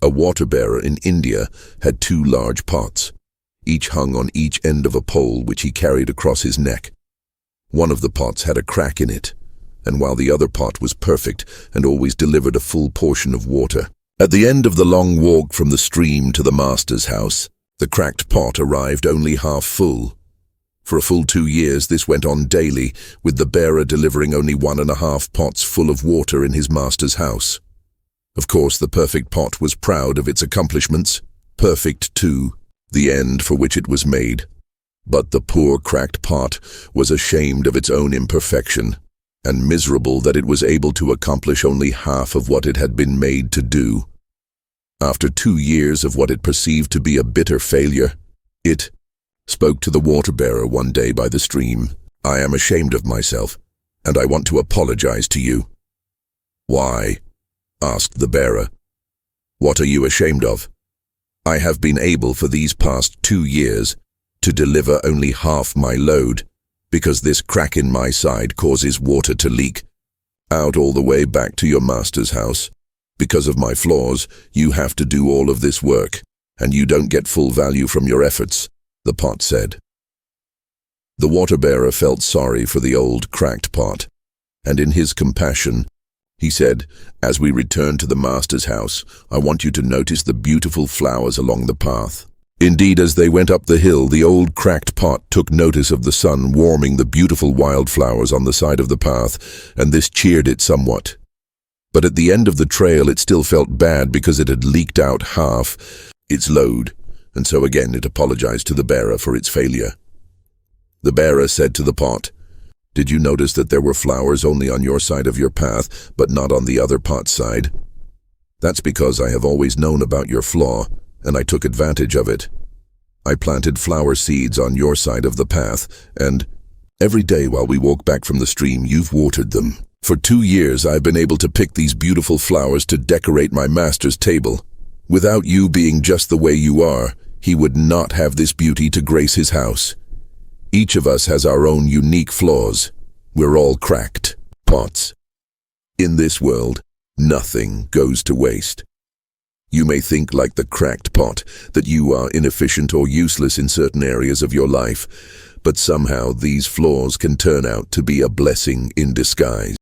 A water bearer in India had two large pots, each hung on each end of a pole which he carried across his neck. One of the pots had a crack in it, and while the other pot was perfect and always delivered a full portion of water. At the end of the long walk from the stream to the master's house, the cracked pot arrived only half full. For a full 2 years this went on daily, with the bearer delivering only 1.5 pots full of water in his master's house. Of course, the perfect pot was proud of its accomplishments, perfect to the end for which it was made. But the poor cracked pot was ashamed of its own imperfection, and miserable that it was able to accomplish only half of what it had been made to do. After 2 years of what it perceived to be a bitter failure, it spoke to the water-bearer one day by the stream. "I am ashamed of myself, and I want to apologize to you." "Why?" asked the bearer. "What are you ashamed of?" "I have been able for these past 2 years to deliver only half my load, because this crack in my side causes water to leak out all the way back to your master's house. Because of my flaws, you have to do all of this work, and you don't get full value from your efforts," the pot said. The water-bearer felt sorry for the old cracked pot, and in his compassion, he said, "As we return to the master's house, I want you to notice the beautiful flowers along the path." Indeed, as they went up the hill, the old cracked pot took notice of the sun warming the beautiful wildflowers on the side of the path, and this cheered it somewhat. But at the end of the trail it still felt bad because it had leaked out half its load, and so again it apologized to the bearer for its failure. The bearer said to the pot, "Did you notice that there were flowers only on your side of your path, but not on the other pot's side? That's because I have always known about your flaw, and I took advantage of it. I planted flower seeds on your side of the path, and every day while we walk back from the stream, you've watered them. For 2 years I've been able to pick these beautiful flowers to decorate my master's table. Without you being just the way you are, he would not have this beauty to grace his house. Each of us has our own unique flaws. We're all cracked pots. In this world, nothing goes to waste. You may think, like the cracked pot, that you are inefficient or useless in certain areas of your life, but somehow these flaws can turn out to be a blessing in disguise.